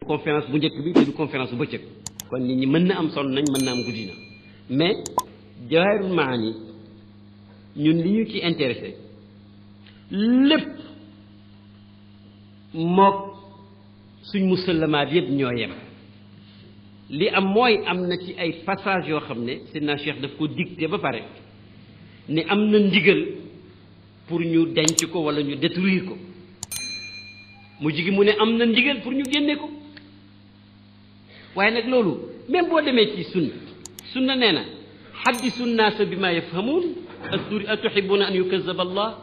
conférence bu njëkk bi te du conférence bu bëccëg kon nit ñi mën na am sonn nañ mën na am guddi na mais Jawahirul Maani ñun li ñu ci intéressé lépp mook suñ musallamaat yëpp ñoo yem li am mooy am na ci ay passage yoo xam ne Seydina Cheikh daf ko dicté ba pare ne am na ndigal pour ñu denc ko wala ñu détruire ko mu jigi mu ne am na ndigal pour ñu génne ko waaye nag loolu même boo demee ci sunna nee na xaddisu naasa bi ma yafhamuun atuhibuuna an yukazaba allah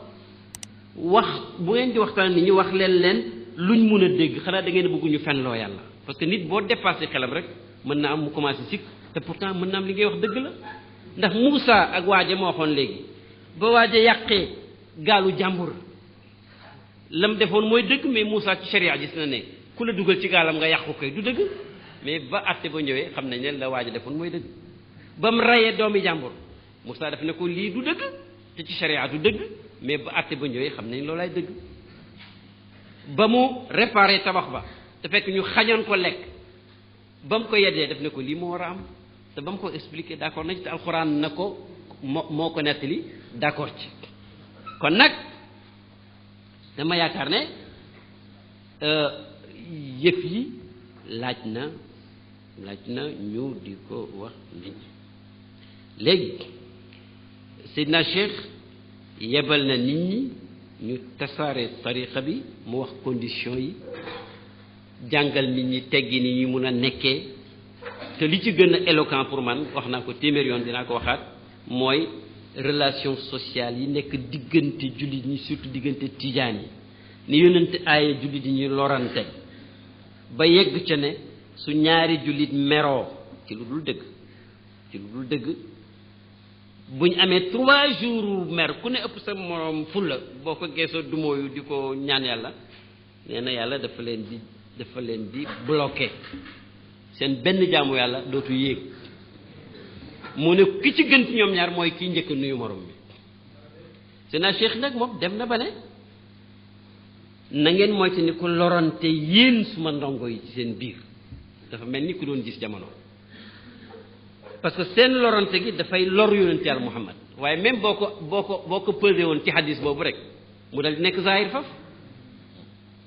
wax bu ngeen di waxtaan nit ñi wax leen luñ mun a dégg xanaa da ngeen bëgg ñu fenloo yàlla parce que nit boo dépassé xelam rek mën na am mu commencé sikk te pourtant mën na am li ngay wax dëgg la ndax Moussa ak waaja ma waxoon léegi ba waaja yàqee gaalu jàmbur lam defoon mooy dëgg mais Moussa ci sharia gis na ne ku la dugal ci gaalam nga yàqu koy du dëgg mais ba àtte ba ñëwee xam nañ ne la waaja defoon mooy dëgg ba mu rayee doomi jàmbur Moussa daf ne ko lii du dëgg te ci sharia du dëgg mais ba àtte ba ñëwee xam nañ loolaay dëgg ba mu réparé tabax ba te fekk ñu xañoon ko lekk ba mu ko yeddee daf ne ko lii moo war a am te ba mu ko expliqué d'accord na ci te alxuraan na ko moo ko nettali d'accord ci kon nag dama yaakaar ne yëf yi laaj na ñu di ko wax nit ñi léegi Seydina Cheikh yebal na nit ñi ñu tasaare tariqa bi mu wax condition yi jàngal nit ñi teggi ni ñu mun a nekkee te li ci gën a éloquent pour man wax naa ko téeméer yoon dinaa ko waxaat mooy relation sociale yi nekk diggante jullit ñi surtout diggante tijaan yi ni yonent aaye jullit yi ñuy lorante ba yegg ca ne su ñaari jullit meroo ci lu dul dëgg buñ amee 3 jours mer ku ne ëpp sa moroom fulla boo ko geesoo dumóoyu di ko ñaan yàlla nee na yàlla dafa leen di bloqué seen benn jaamu yàlla dootu yéeg mu ne ki ci gën ci ñoom ñaar mooy kii njëkk nuyu morom bi Seydina Cheikh nag moom dem na ba ne na ngeen moytu ni ko lorante yéen suma ndongo yi ci seen biir dafa mel ni ku doon gis jamono parce que seen lorante gi dafay lor yonent yàlla Muhammad waaye même boo ko pesé woon ci hadis boobu rek mu dal di nekk zahir faf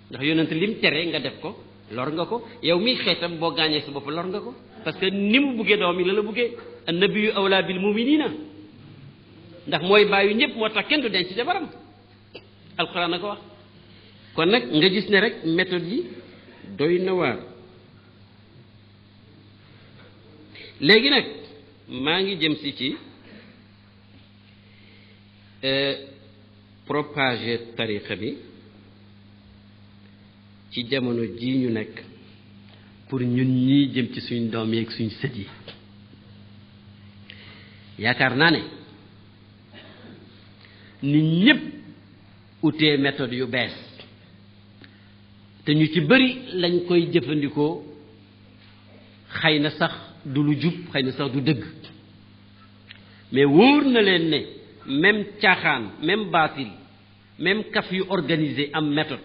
ndax yonent lim tere nga def ko lor nga ko yow mi xeetam boo gaañee sa bopp lor nga ko parce que ni mu buggee doom yi la buggee annabiyu awla bil muminina ndax mooy bàyyu ñëpp moo tax kenn du denc jabaram alquran na ko wax kon nag nga gis ne rek méthode yi doy na waar léegi nag maa ngi jëm si ci propager tariqa bi ci jamono jii ñu nekk pour ñun ñii jëm ci suñ doom yi ak suñ sët yi yaakaar naa ne nit ñëpp utee méthode yu bees te ñu ci bëri lañ koy jëfandikoo xëy na sax du lu jub xëy na sax du dëgg mais wóor na leen ne même caaxaan même baatil même kaf yu organisé am méthode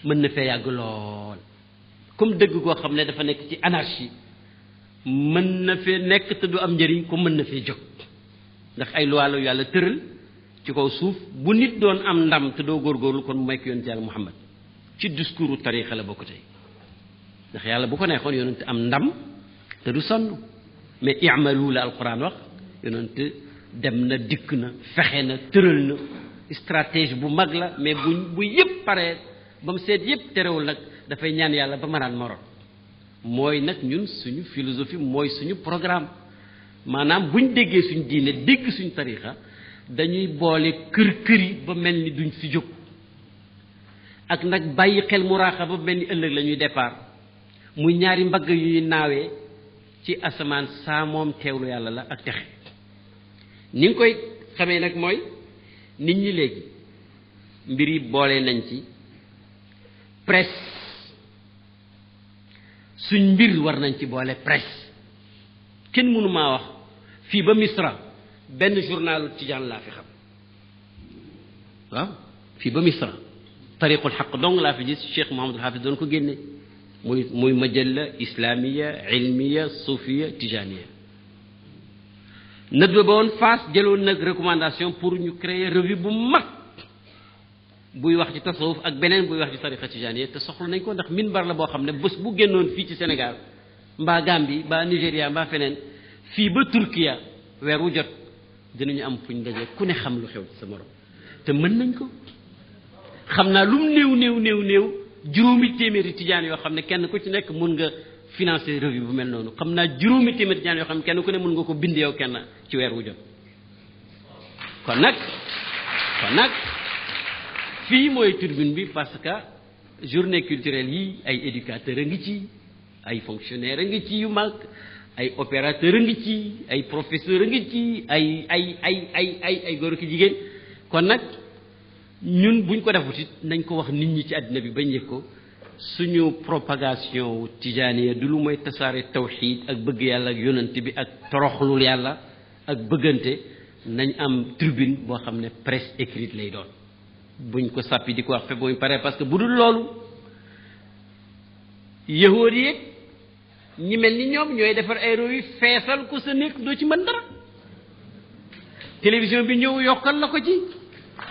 mën na fee yàgg lool comme dëgg koo xam ne dafa nekk ci anarchie mën na fee nekk te du am njëriñ ko mën na fee jóg ndax ay loi la yàlla tëral ci kaw suuf bu nit doon am ndam te doo góorgóorlu kon mu may ko yonent yàlla Muhammad ci discours tarixa la bokk tey ndax yàlla bu ko neexoon yonent am ndam te du sonn mais i'malu la alquran wax yonent dem na dikk na fexe na tëral na stratégie bu mag la mais bu yëpp paree ba mu seet yëpp terewul nag dafay ñaan yàlla ba mënaan moroom mooy nag ñun suñu philosophie mooy suñu programme maanaam buñ déggee suñ diine dégg suñ tarixa dañuy boole kër-këri ba mel ni duñ fi jóg ak nag bàyyi xel muraaxa ba mel ni ëllëg la ñuy départ muy ñaari mbagg yu ñuy naawee ci asamaan saa moom teewlu yàlla la ak texe ni nga koy xamee nag mooy nit ñi léegi mbir yi boole nañ ci presse suñ mbir war nañ ci boole presse kenn mënu maa wax fii ba Misra benn journalu tijaan laa fi xam waaw fii ba Misra tariqul xaq dong laa fi gis Cheikh Mouhamadul Hafiz doon ko génne muy majalla islamiya ilmiya sufiya tijaniya nëdba ba woon Fass jëloon nag recommandation pour ñu créer revue bu mag buy wax ci tasawuf ak beneen buy wax ci tariqa tijaniya te soxla nañ ko ndax minbar la boo xam ne bés bu génnoon fii ci Sénégal mbaa Gambie mbaa Nigéria mbaa feneen fii ba Turkiya weer wu jot dinañu am fuñ daje ku ne xam lu xew ci sa morom te mën nañ ko xam naa lu mu néew juróomi téeméeri tijaan yoo xam ne kenn ku ci nekk mun nga financer revue bu mel noonu xam naa juróomi téeméeri tijaan yoo xam ne kenn ku ne mun nga ko bind yow kenn ci weer wu jot kon nag fii mooy tribune bi parce que journée culturelle yi ay éducateurs a ngi ci ay fonctionnaires a ngi ci yu mag ay opérateurs a ngi ci ay professeurs a ngi ci ay góor ki jigéen kon nag ñun buñ ko defut it nañ ko wax nit ñi ci àddina bi bañ yëg ko suñu propagation tijaaniya du lu mooy tasaare tawxiid ak bëgg yàlla ak yonent bi ak toroxlul yàlla ak bëggante nañ am tribune boo xam ne presse écrite lay doon buñ ko sàppi di ko wax fe booy pare parce que bu dul loolu yahood yi ñi mel ni ñoom ñooy defar ay revue feesal ko sa nekk doo ci mën dara télévision bi ñëw yokkal la ko ci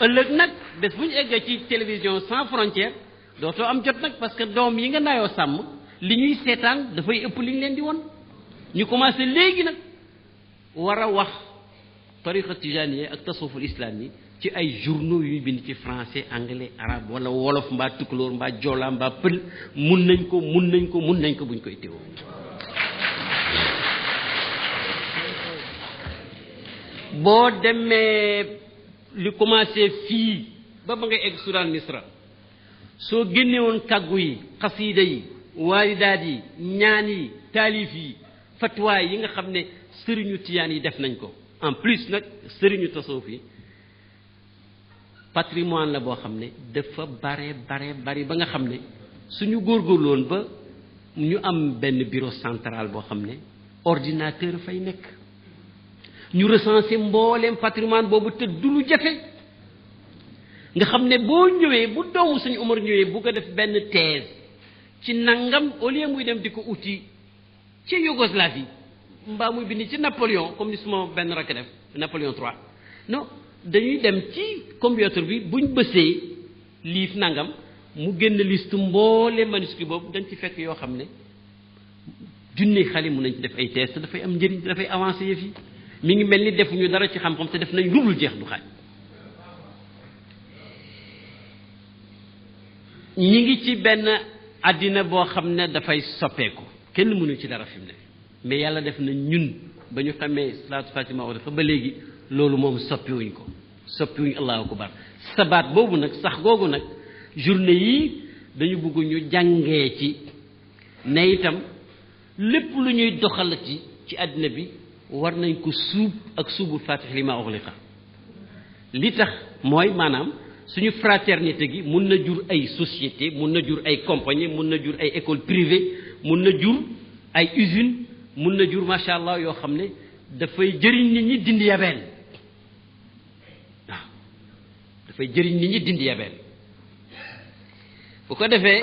ëllëg nag bés bu ñu eggee ci télévision sans frontière dootoo am jot nag parce que doom yi nga naayoo sàmm li ñuy seetaan dafay ëpp li ñu leen di won ñu commencé léegi nag war a wax tariqa tijaniya ak tasawuful islam yi ci ay journaux yu bind ci français anglais arabe wala wolof mbaa tukulóor mbaa joola mbaa pël mun nañ ko buñ koy teewoo. boo demee li commencé fii ba ngay egg Soudan Misra soo génne woon kàggu yi xasiida yi waalidaat yi ñaan yi taalif yi fatwaay yi nga xam ne sëriñu tiyaan yi def nañ ko en plus nag sëriñu tasawuf yi patrimoine la boo xam ne dafa bari ba nga xam ne suñu góorgóorlu woon ba ñu am benn bureau central boo xam ne ordinateur fay nekk ñu recenser mbooleem patrimoine boobu te du lu jafe nga xam ne boo ñëwee bu doomu suñu Umar ñëwee bu ko def benn thèse ci nangam au lieu muy dem di ko uti ci Yougoslavie mbaa muy bind ci Napoléon comme ni suma benn rakk def Napoléon 3 non dañuy dem ci computer bi buñ bësee liif nangam mu génn liste mboole manuscrit boobu dañ ci fekk yoo xam ne junne xale mun nañ ci def ay thèse te dafay am njëriñ dafay avancer yëf yi mi ngi mel ni defuñu dara ci xam-xam te def nañ lu dul jeex du xaaj ñi ngi ci benn àddina boo xam ne dafay soppeeku kenn mënu ci dara fi mu ne mais yàlla def na ñun ba ñu xamee salaatu fatima dafa ba léegi loolu moom soppiwuñ ko soppiwuñ allahu akbar sabaat boobu nag sax googu nag journée yi dañu bëgg ñu jàngee ci ne itam lépp lu ñuy doxal ci àddina bi war nañ ko suub ak suubul fatih li ma ughliqa li tax mooy maanaam suñu fraternité gi mun na jur ay société mun na jur ay compagnie mun na jur ay école privée mun na jur ay usine mun na jur macha allah yoo xam ne dafay jëriñ nit ñi dindi yabeel waaw dafay jëriñ nit ñi dindi yabeel bu ko defee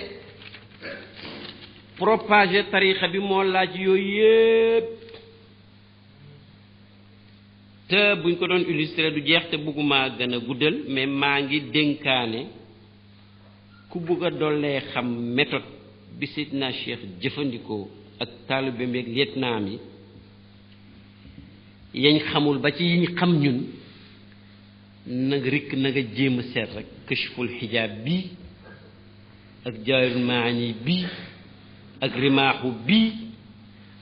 propager tarixa bi moo laaj yooyu yëpp te buñ ko doon illustrer du jeex te bëgguma gën a guddal mais maa ngi dénkaane ku bëgg a dollee xam méthode bi Seydina Cheikh jëfandikoo ak taalibe meeg lieutenant yi yañ xamul ba ci yiñ xam ñun nag rikk na nga jéem a seet rek kashful xijaab bii ak jaawirul maani bii ak rimaaxu bii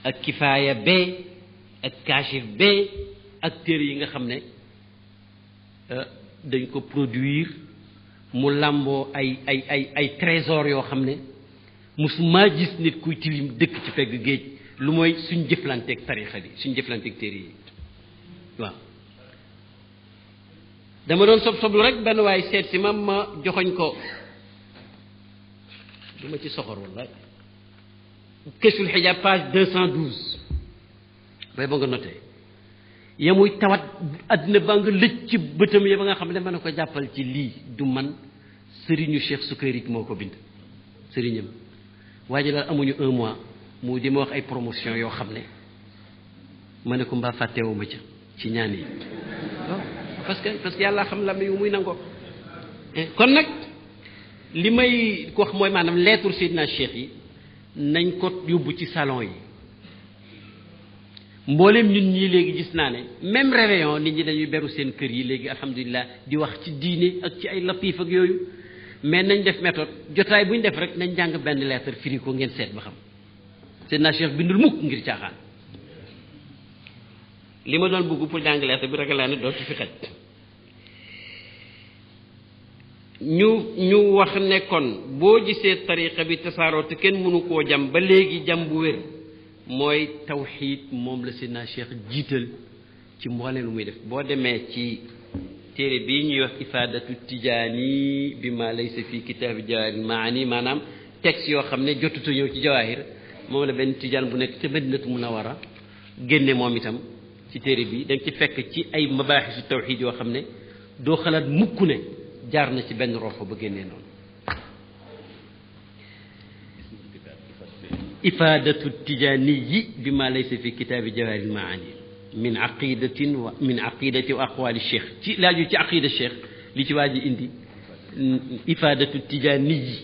ak kifaaya bee ak kaashif bee ak téere yi nga xam ne dañ ko produire mu làmboo ay trésor yoo xam ne musuma gis nit kuy tilim dëkk ci pegg géej lu mooy suñ jëflanteeg tarixa bi suñ jëflanteeg téere yi waaw dama doon soblu rek benn waay seet si ma joxoñ ko du ma ci soxor wallaay Kashful Hijaab page 212 bay ba nga noté ya muy tawat àddina baa nga lëj ci bëtam ya ba nga xam ne mën na ko jàppal ci lii du man sëriñu Cheikh Sukayri moo ko bind sëriñam waa ji daal amuñu 1 mois mu di ma wax ay promotion yoo xam ne ma ne ko mbaa fàttewuma ca ci ñaan yi parce que yàlla xam la yu muy nangoo kon nag li may wax mooy maanaam lettre Seydina Cheikh yi nañ ko yóbbu ci salon yi mboolem ñun ñii léegi gis naa ne même réveillon nit ñi dañuy beru seen kër yi léegi alhamdulilah di wax ci diine ak ci ay latif ak yooyu mais nañ def méthode jotaay bu ñu def rek nañ jàng benn lettre firi ko ngeen seet ba xam Seydina Cheikh bindul mukk ngir caaxaan li ma doon bëgg pour jàng lettre bi ragal naa ne dootu fi xaj ñu wax ne kon boo gisee tariqa bi tasaaroo te kenn mënu koo jam ba léegi jam bu wér mooy tawxiid moom la Seydina Cheikh jiital ci mbooleem lu muy def boo demee ci téere bii ñuy wax ifaadatu tijaani bi ma laysa fi kitaabi jawaahir maani maanaam texte yoo xam ne jotutu ñëw ci jawaahir moom la benn tijaan bu nekk ca Madinatu Munawwara génne moom itam ci téere bi da nga ci fekk ci ay mabaaxisu tawxiid yoo xam ne doo xalaat mukk ne jaar na ci benn roxo ba génnee noonu ifaadatu tijaaniyi bi ma laysa fi kitaabi jawaahir maani min aqidati wa aqwaali cheikh ci laaju ci aqida cheikh li ci waa ji indi ifaadatu tijaaniyi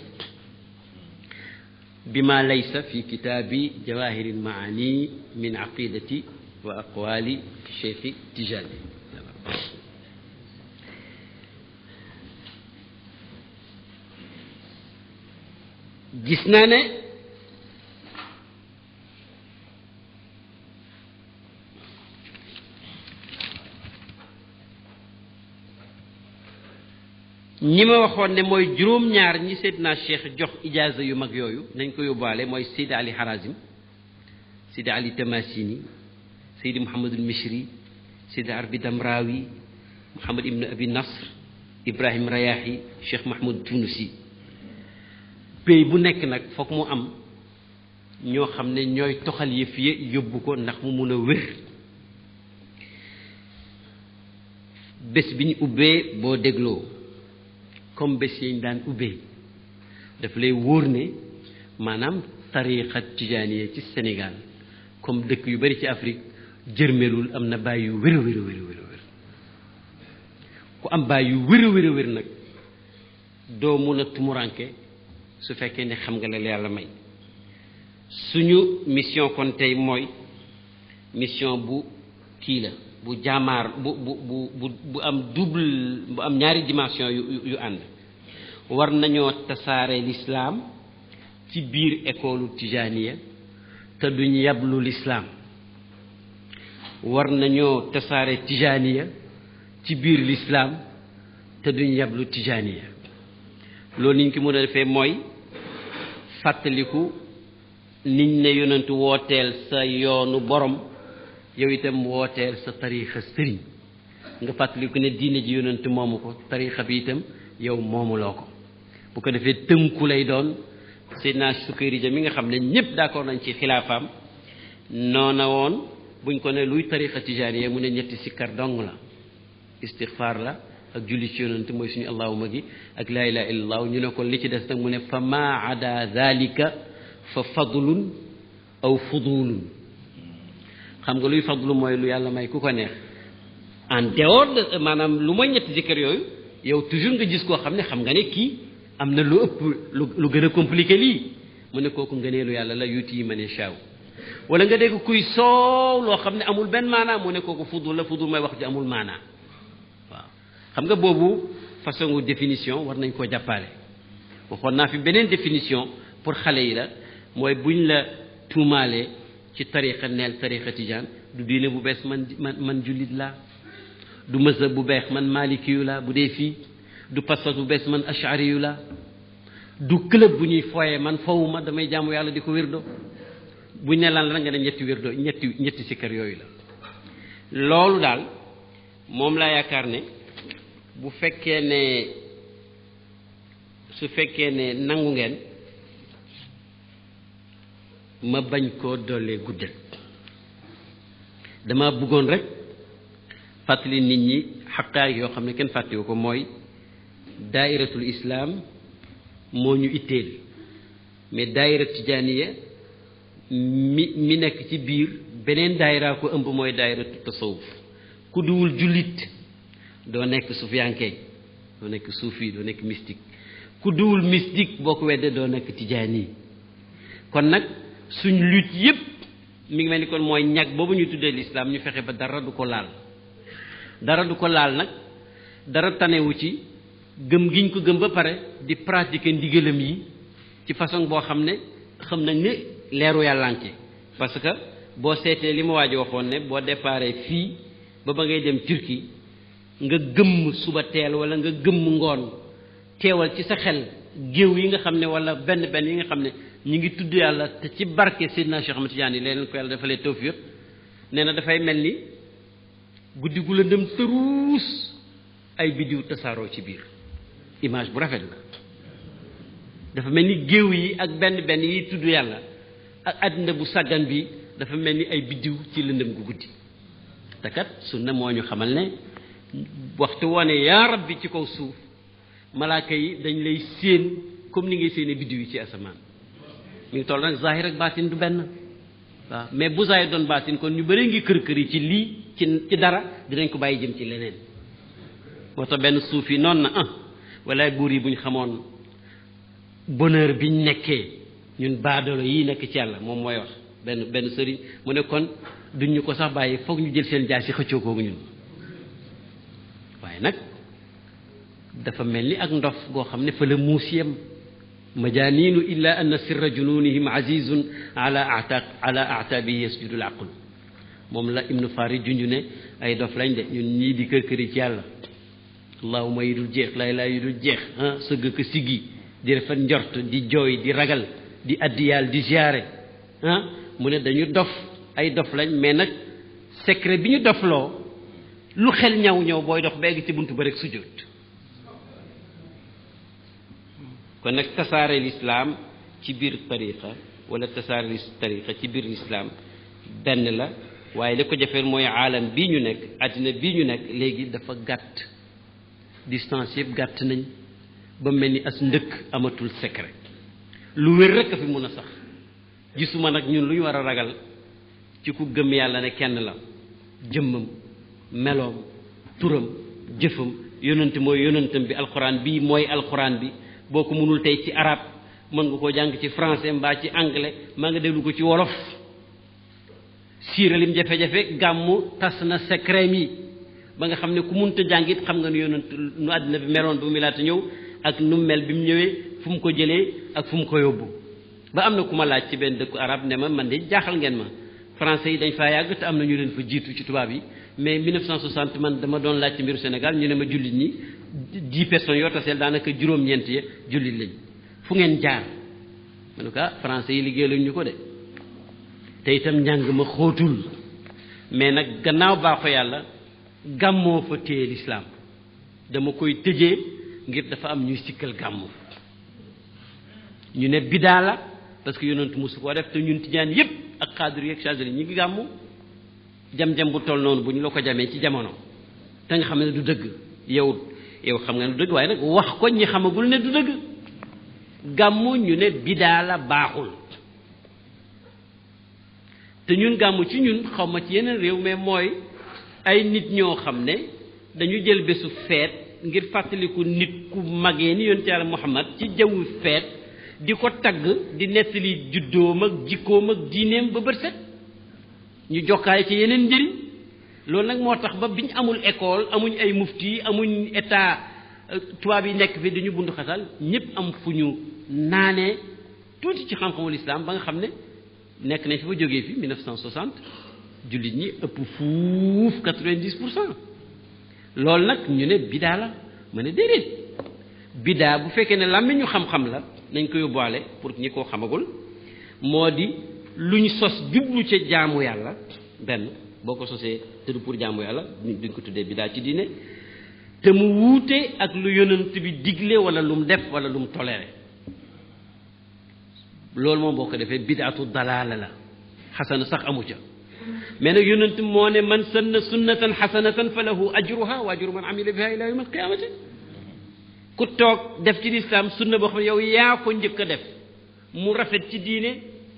bi ma laysa fi kitaabi jawaahir maani min aqidati wa aqwaali cheikh tijaani gis naa ne ñi ma waxoon ne mooy juróom-ñaar ñi Seydina Cheikh jox ijaaza yu mag yooyu nañ ko yóbbaale mooy Seydi Ali Harazim Seydi Ali Tamasini Seydi Mouhamadul Mishri Seydi Arbi Damrawi Mouhamad Ibn Abi Nasr Ibrahim Rayahi Cheikh Mahmoud Tunusi pays bu nekk nag foog mu am ñoo xam ne ñooy toxal yëf yi yóbbu ko ndax mu mun a wér bés bi ñu ubbee boo dégloo comme bés yi ñu daan ubbee daf lay wóor ne maanaam tariqa tijaaniya ci Sénégal comme dëkk yu bari ci Afrique jërmelul am na baay yu wér ku am baay yu wér nag doo mun a tumuranke su fekkee ne xam nga la yàlla may suñu mission kon tey mooy mission bu kii la bu jaamaar bu am double bu am ñaari dimension yu ànd war nañoo tasaare l'islam ci biir école tijaniya te duñ yablu l'islam war nañoo tasaare tijaniya ci biir l'islam te duñ yablu tijaniya loolu niñ ko mën a defee mooy fàttaliku niñ ne yonentu wooteel sa yoonu borom yow itam wooteel sa tariixa sëriñ nga fàttaliku ne diine ji yonent moomu ko tariixa bi itam yow moomuloo ko bu ko defee tënku lay doon Seydina Sukayri ja mi nga xam ne ñëpp d'accord nañ ci xilaafaam noona woon buñ ko ne luy tariixa tijaaniya mu ne ñetti sikkar dong la istixfaar la ak julli ci yonent mooy suñu allahuma gi ak laa ilaha illallah ñu ne ko li ci des nag mu ne fa ma ada dhalika fa fadlun aw fudulun xam nga luy fadlu mooy lu yàlla may ku ko neex en dehors de maanaam lu mooy ñetti zikkar yooyu yow toujours nga gis koo xam ne xam nga ne kii am na lu ëpp lu gën a compliqué lii mu ne kooku ngëneelu yàlla la yuti man yashaa wala nga dégg kuy soow loo xam ne amul benn maanaa mu ne kooku fudul la fudul mooy wax ji amul maanaa waaw xam nga boobu façon définition war nañ koo jàppale waxoon naa fi beneen définition pour xale yi la mooy buñ la tuumaalee ci tariqa neel tariqa tijaan du diine bu bees man jullit laa du mazhab bu bees man malikiyu laa bu dee fii du pas-pas bu bees man ashariyu laa du club bu ñuy fooyee man fowuma damay jaamu yàlla di ko wirdo buñ ne lan la nga ne ñetti wirdo ñetti sikkar yooyu la loolu daal moom laa yaakaar ne bu fekkee ne su fekkee ne nangu ngeen ma bañ koo dollee guddal dama bëggoon rek fàttali nit ñi xaqaay yoo xam ne kenn fàttewu ko mooy daairatul islam moo ñu itteel mais daayira tijaaniya mi nekk ci biir beneen daayira ko ëmb mooy daayira tasawuf ku duwul jullit doo nekk sufiyanke doo nekk suufi doo nekk mystique ku duwul mystique boo ko weddee doo nekk tijaani kon nag suñ lutte yépp mi ngi mel ni kon mooy ñag boobu ñu tuddee l'islam ñu fexe ba dara du ko laal nag dara tanewu ci gëm giñ ko gëm ba pare di pratiquer ndigalam yi ci façon boo xam ne xam nañ ne leeru yàllanke parce que boo seetee li ma waaj waxoon ne boo déparé fii ba ngay dem Turquie nga gëmm suba teel wala nga gëmm ngoon teewal ci sa xel géew yi nga xam ne wala benn yi nga xam ne ñu ngi tudd yàlla te ci barke Seydina Cheikh Ahmed Tidiane yi leen ko yàlla dafalee tawfiq nee na dafay mel ni guddi gu lëndëm tëruus ay biddiw tasaaroo ci biir image bu rafet la dafa mel ni géew yi ak benn yi tudd yàlla ak àddina bu sàggan bi dafa mel ni ay biddiw ci lëndëm gu guddi te kat sunna moo ñu xamal ne waxtu woone yaa rabbi ci kaw suuf malaaka yi dañ lay séen comme ni ngay séenee biddiw yi ci asamaan mi ngi toll nag zahir ak baatin du benn waaw mais bu zahir doon baatin kon ñu bëri ngi kër yi ci lii ci dara dinañ ko bàyyi jëm ci leneen moo tax benn suuf yi noonu na walaay buur yi bu ñu xamoon bonheur biñ nekkee ñun baadoolo yi nekk ci yàlla moom mooy wax benn sëriñ mu ne kon duñ ñu ko sax bàyyi foog ñu jël seen jaas yi xëccoo koogu ñun waaye nag dafa mel ni ak ndof goo xam ne fa la muus yem majaaniinu illa anna sirra jununihim azizun ala ataabihi yasjudul aql moom la ibnu farid junju ne ay dof lañ de ñun ñii di kër ci yàlla allahuma yi dul jeex laa yi dul jeex sëgg ko siggi di rafet njort di jooy di ragal di addiyaal di ziyaare mu ne dañu dof ay dof lañ mais nag secret bi ñu dofloo lu xel ñaw booy dox ba egg ci buntu ba rek sujjóot kon nag tasaare lislaam ci biir tariqa wala tasaare tariqa ci biir lislaam benn la waaye li ko jafeel mooy aalam bii ñu nekk àddina bii ñu nekk léegi dafa gàtt distance yëpp gàtt nañ ba mel ni as ndëkk amatul secret lu wér rek a fi mun a sax gisuma nag ñun lu ñu war a ragal ci ku gëm yàlla ne kenn la jëmmam meloom turam jëfam yonent mooy yonentam bi alxuraan bii mooy alxuraan bi boo ko mënul tey ci arab mën nga koo jàng ci français mbaa ci anglais maa nga déglu ko ci wolof siira lim jafe-jafe gàmmu tas na secret mi ba nga xam ne ku munta jàng it xam nga nu yonent nu àddina bi meloon ba mu laata ñëw ak nu mel bi mu ñëwee fu mu ko jëlee ak fu mu ko yóbbu ba am na ku ma laaj ci benn dëkku arab ne ma man de jaaxal ngeen ma français yi dañ faa yàgg te am na ñu leen fa jiitu ci tubaab yi mais 1960 man dama doon laaj ci mbiru Sénégal ñu ne ma jullit ñi 10 personnes yoo taseel daanaka juróom-ñeent ya jullit lañ fu ngeen jaar ma ne ko français yi liggéey lañ ñu ko de te itam njàng ma xóotul mais nag gannaaw baaxo yàlla gàmmoo fa téye lislaam dama koy tëjee ngir dafa am ñuy sikkal gàmmu ñu ne bidaa la parce que yonent mosu koo def te ñun tijaan yépp ak xaadir yeeg chadri ñi ngi gàmmu jam-jam bu toll noonu bu ñu la ko jamee ci jamono te nga xam ne du dëgg yow xam nga ne du dëgg waaye nag wax ko ñi xamagul ne du dëgg gàmmu ñu ne bidaa la baaxul te ñun gàmmu ci ñun xaw ma ci yeneen réew mais mooy ay nit ñoo xam ne dañu jël bésu feet ngir fàttaliku nit ku magee ni yonent Yàlla Muhammad ci jawwu feet di ko tagg di nettali juddoom ak jikkoom ak diineem ba bët set ñu jokkaale ci yeneen njëriñ loolu nag moo tax ba biñ amul école amuñ ay mufti amuñ état tubaab yi nekk fi dañu bundu xatal ñëpp am fu ñu naanee tuuti ci xam-xamul islam ba nga xam ne nekk nañ fi ba jógee fi 1960 jullit ñi ëpp fuuf 90%. loolu nag ñu ne bidaa la ma ne déedéet bidaa bu fekkee ne làmmiñ ñu xam-xam la nañ ko yóbbuwaale pour ñi koo xamagul moo di luñ sos jublu ca jaamu yàlla benn boo ko sosee te du pour jaamu yàlla duñ ko tuddee bidaa ci diine te mu wuute ak lu yonent bi digle wala lu mu def wala lu mu toléré loolu moom boo ko defee bidaatu dalaala la xasana sax amu ca mais nag yonent moo ne man sanna sunnatan xasanatan fa lahu ajruha wa ajru man amila biha ila yawm alqiyamati ku toog def ci lislaam sunna boo xam ne yow yaa ko njëkk a def mu rafet ci diine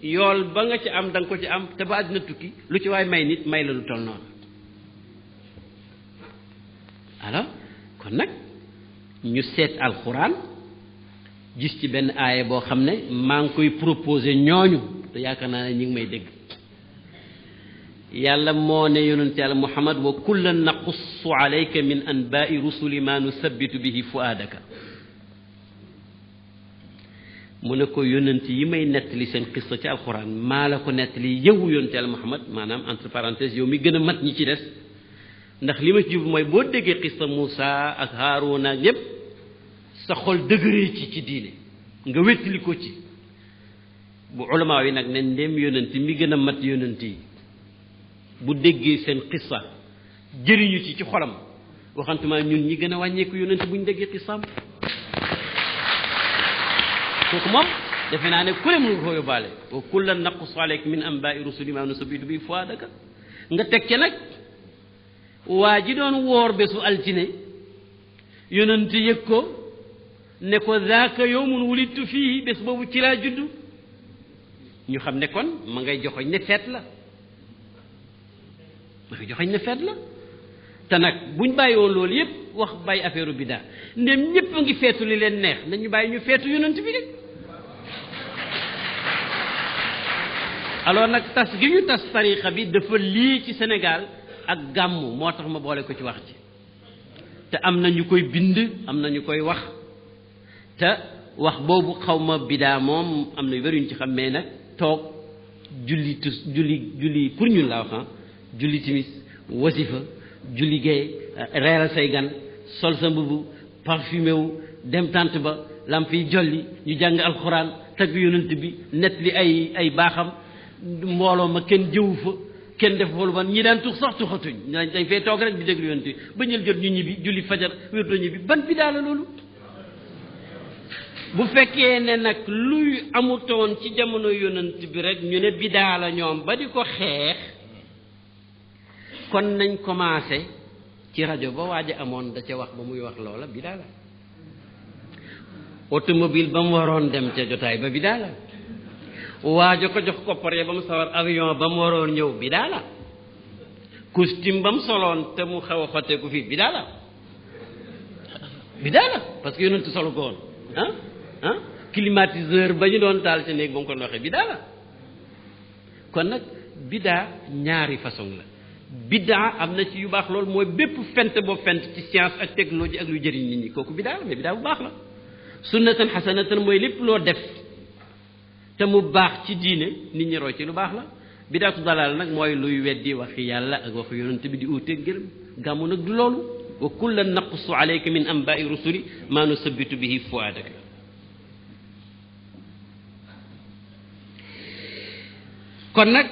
yool ba nga ci am da nga ko ci am te ba àddina tukki lu ci waay may nit may la lu toll noonu alors kon nag ñu seet alxuraan gis ci benn aaya boo xam ne maa ngi koy proposé ñooñu te yaakaar naa ne ñu ngi may dégg yàlla moo ne yonent yàlla Muhammad wa kullan naqussu alayka min anbaai rusuli ma nusabbitu bihi fuaadaka mu ne ko yonent yi may nettali seen xissa ci alxuraan maa la ko nettali yow yonent yàlla Muhammad maanaam entre parenthèses yow mi gën a mat ñi ci des ndax li ma ci jublu mooy boo déggee xissa Moussa ak Haaruna ak yépp sa xol dëgëree ci diine nga wéttali ko ci bu ulamaa yi nag ne ndem yonent mi gën a mat yonent yi bu déggee seen xissa jëriñu ci xolam waxantuma ñun ñi gën a wàññeeku yonent bu ñu déggee xissaam kooku moom defe naa ne ku ne mënu ko yóbbaale wa kullan naqussu alayka min anbaa'i rusuli maa nusabbitu bihi fu'aadaka nga teg ca nag waa ji doon woor bésu altine yonent yëg ko ne ko zaaka yawmun wulidtu fii bés boobu ci laa juddu ñu xam ne kon ma ngay joxoñ ne feet la ma ngay joxoñ ne feet la te nag buñ bàyyi woon loolu yépp wax bàyyi affaire bidaa ndem ñépp a ngi feetu li leen neex nañu bàyyi ñu feetu yonent bi rek alors nag tas gi ñu tas tariqa bi dafa lii ci Sénégal ak gàmmu moo tax ma boole ko ci wax ci te am na ñu koy bind am na ñu koy wax te wax boobu xaw ma bidaa moom am na yu bari yu ñu ci xam mais nag toog julli pour ñun laa wax julli timis wasifa julli gay reeral say gan sol sa mbubu parfumé wu dem tànt ba lamp yi jolli ñu jàng alxuraan tagg yonent bi net li ay baaxam mbooloo ma kenn jëwu fa kenn def lu ban ñi daan tux sax tuxatuñ dañ fay toog rek di déglu yonent bi ba ñël jot ñu ñibbi julli fajar wérdo ñibbi ban bidaa la loolu bu fekkee ne nag luy amutoon ci jamono yonent bi rek ñu ne bidaa la ñoom ba di ko xeex kon nañ commencé ci rajo ba waaj a amoon da ca wax ba muy wax loola bidaa la automobile ba mu waroon dem ca jotaay ba bidaa la waajo ko jox koppare ba mu sawar avion ba mu waroon ñëw bidaa la costume ba mu soloon te mu xaw a xotteeku fii bidaa la parce que yonentu solo ko woon climatiseur ba ñu doon taal ci néeg ba mu ko waxee bidaa la kon nag bidaa ñaari façon la bidaa am na ci yu baax loolu mooy bépp fent boo fent ci science ak technologie ak lu jëriñ nit ñi kooku bidaa la mais bidaa bu baax la sunnatan xasanatan mooy lépp loo def te mu baax ci diine nit ñi roy ci lu baax la bidaatu dalal nag mooy luy weddi waxi yàlla ak waxi yonent bi di uuteeg ngërëm gàmmu nag du loolu wa kullan naqussu alayka min anbaai rusuli maa nusabbitu bihi fuaadaka kon nag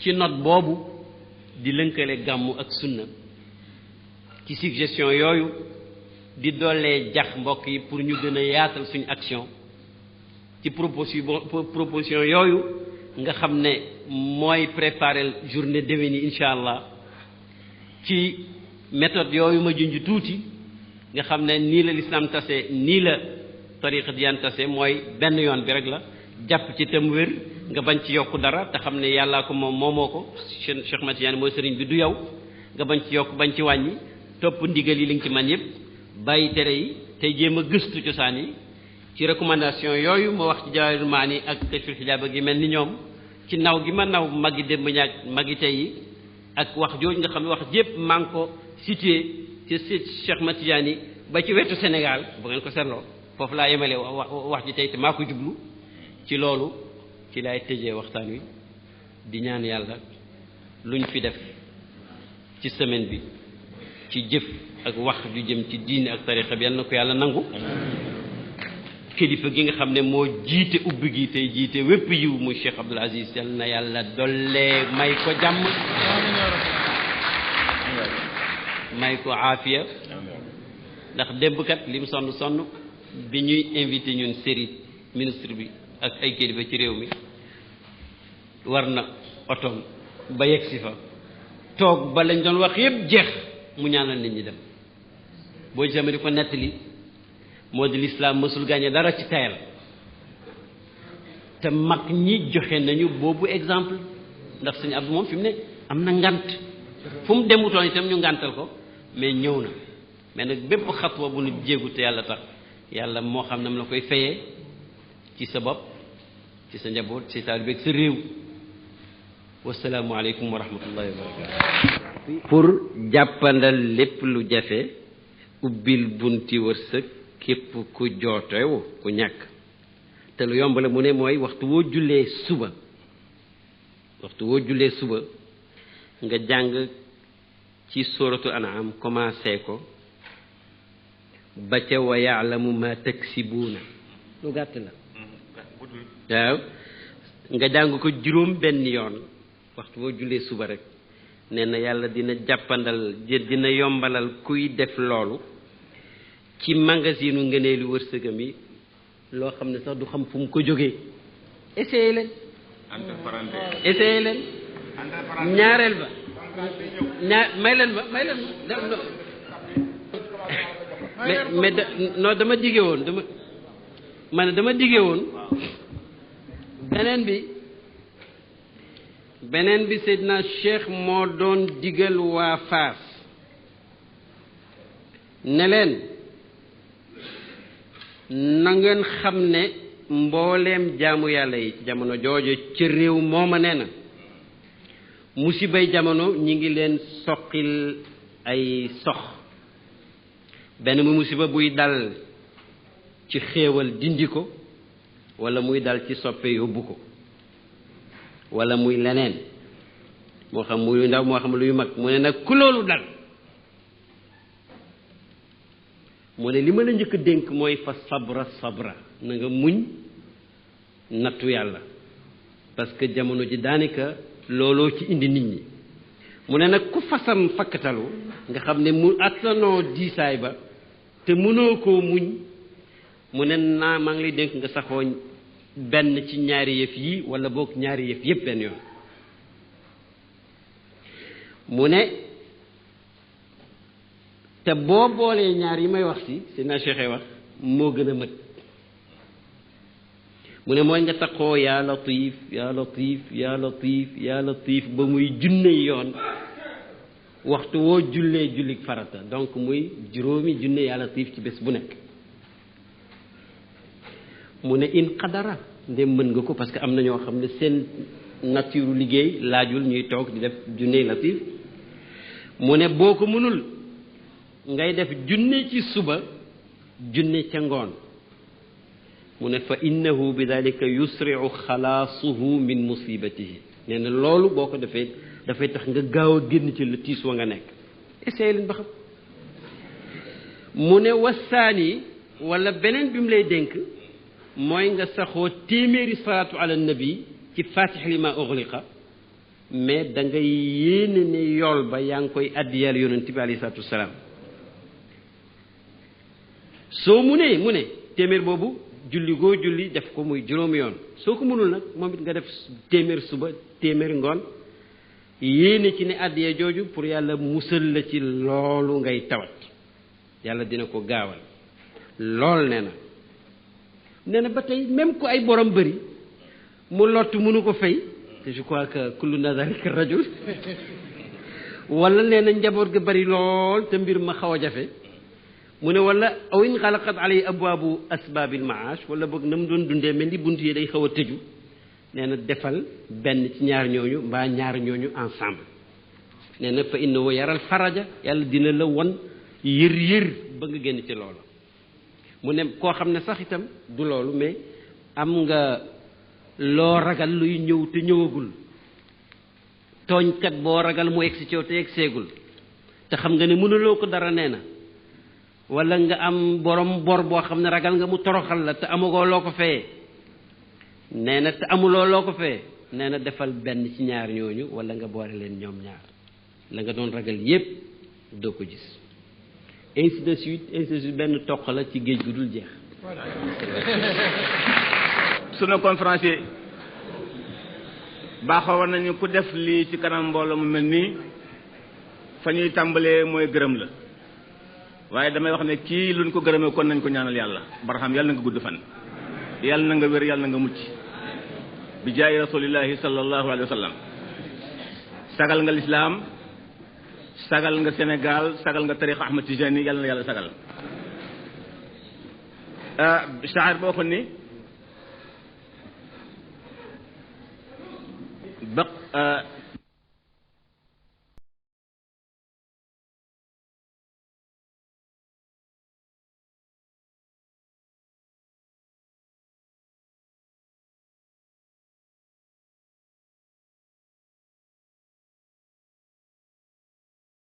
ci note boobu di lënkale gàmmu ak sunna ci suggestion yooyu di dollee jax mbokk yi pour ñu gën a yaatal suñu action ci proposition yooyu nga xam ne mooy préparer journée déwén yi incha allah ci méthode yooyu ma junj tuuti nga xam ne nii la l'islam tase nii la tariqa diyaan tase mooy benn yoon bi rek la jàpp ci tam wér nga bañ ci yokk dara te xam ne yàllaa ko moom moomoo ko Cheikh Matiyaan mooy sëriñ bi du yow nga bañ ci yokk bañ ci wàññi topp ndigal yi li nga ci man yépp bàyyi tere yi tey jéem a gëstu cosaan yi ci recommandation yooyu ma wax ci Jawaahirul Maani ak Kashful Hijaab gi mel ni ñoom ci naw gi ma naw magi démb ñaag magi tey yi ak wax jooju nga xam ne wax jépp maa ngi ko situé ci Cheikh Matiyaan yi ba ci wetu Sénégal bu ngeen ko seetloo foofu laa yemale wax ji tey te maa ko jublu ci loolu ci laay tëjee waxtaan wi di ñaan yàlla luñ fi def ci semaine bi ci jëf ak wax ju jëm ci diine ak tariqa bi yal na ko yàlla nangu kilifa gi nga xam ne moo jiite ubbi gi tey jiite wépp yiw muy Cheikh Abdoul Aziz yal na yàlla dollee may ko jàmm may ko aafiya ndax démb kat li mu sonn bi ñuy invité ñun série ministre bi ak ay kilifa ci réew mi war na otoom ba yegg si fa toog ba lañ doon wax yépp jeex mu ñaanal nit ñi dem boo gisee di ko nettali moo di lislaam mësul gàññe dara ci tayal te mag ñi joxe nañu boobu exemple ndax sëñ Abdou moom fi mu ne am na ngant fu mu demutoon itam ñu ngantal ko mais ñëw na mais nag bépp xatwa bu nu jéegu te yàlla tax yàlla moo xam nam la koy fayee ci sa bopp ci sa njaboot ci sa taalibe ak sa réew. wasalaamu aleykum wa rahmatullahi wa barakatu. pour jàppandal lépp lu jafe ubbil bunti wërsëg képp ku jootewu ku ñàkk te lu yomb la mu ne mooy waxtu woo jullee suba nga jàng ci suratu an'am commencé ko ba ca wa ya'lamu ma taksibuuna lu gàtt la waaw nga jàng ko juróom benn yoon waxtu woo jullee suba rek nee na yàlla dina jàppandal dina yombalal kuy def loolu ci magasinu ngëneelu wërsëgam yi loo xam ne sax du xam fu mu ko jógee essayé leen ñaareel ba may leen ma mais non dama dige woon dama dige woon beneen bi Seydina Cheikh moo doon digal waa Faas ne leen na ngeen xam ne mbooleem jaamu yàlla yi ci jamono jooju ci réew mooma nee na musibay jamono ñi ngi leen soqil ay sox benn mu musiba buy dal ci xéewal dindi ko wala muy dal ci soppe yóbbu ko wala muy leneen moo xam muy ndaw moo xam luy mag mu ne nag ku loolu dal mu ne li ma la njëkk a dénk mooy fa sabra na nga muñ nattu yàlla parce que jamono ji daanaka looloo ci indi nit ñi mu ne nag ku fasam fakkatalu nga xam ne mu attanoo diisaay ba te mënoo koo muñ mu ne maa ngi lay dénk nga saxoo benn ci ñaari yëf yi wala boog ñaari yëf yépp benn yoon mu ne te boo boolee ñaar yi may wax si Seydina Cheikh wax moo gën a mët mu ne mooy nga taxoo yaa latif yaa latif yaa latif yaa latif ba muy junne yoon waxtu woo jullee jullik farata donc muy juróomi junne yaa latif ci bés bu nekk mu ne in qadara ndem mën nga ko parce que am na ñoo xam ne seen nature liggéey laajul ñuy toog di def junne latif mu ne boo ko mënul ngay def junne ci suba junne ca ngoon mu ne fa innahu bi dalika yusri'u xalaasuhu min musibatihi nee na loolu boo ko defee dafay tax nga gaaw a génn ci la tiis wa nga nekk essayé leen ba xam mu ne wasaani wala beneen bi mu lay dénk mooy nga saxoo téeméeri salaatu ala nabi ci fatix li ma ughliqa mais da ngay yéene ne yool ba yaa ngi koy addiyal yonent bi alayhi salaatu wasalaam soo mu ne téeméer boobu julli goo julli def ko muy juróomi yoon soo ko mënul nag moom it nga def téeméer suba téeméer ngoon yéene ci ne addiya jooju pour yàlla musal la ci loolu ngay tawat yàlla dina ko gaawal lool nee na ba tey même ku ay borom bëri mu lott mënu ko fay te je crois que kullu nadalika rajul wala nee na njaboot ga bëri lool te mbir ma xaw a jafe mu ne wala aw in xalaqat alay abwaabu asbaabil maash wala boog na mu doon dundee mel ni bunt yi day xaw a tëju nee na defal benn ci ñaar ñooñu mbaa ñaar ñooñu ensemble nee na fa innahu yaral faraja yàlla dina la won yër ba nga génn ci loolu mu ne koo xam ne sax itam du loolu mais am nga loo ragal luy ñëw te ñëwagul tooñkat boo ragal mu egsi ci yow te egseegul te xam nga ne mënuloo ko dara nee na wala nga am borom bor boo xam ne ragal nga mu toroxal la te amagoo loo ko fayee nee na te amuloo loo ko fayee nee na defal benn ci ñaar ñooñu wala nga boole leen ñoom ñaar la nga doon ragal yépp doo ko gis ainsi de suite benn toq la ci géej gu dul jeex. sunu conférencier baaxoo war nañu ku def lii ci kanam mbooloo mu mel nii fa ñuy tàmbalee mooy gërëm la waaye damay wax ne kii luñ ko gërëmee kon nañ ko ñaanal yàlla barxam yàlla na nga gudd fan yàlla na nga wér yàlla na nga mucc bi jaayi rasulillahi sallallahu alayhi wa sallam sagal nga lislaam sagal nga Sénégal sagal nga tariqa Ahmad Tijani yàlla na yàlla sagal shaa'ir boo ko ni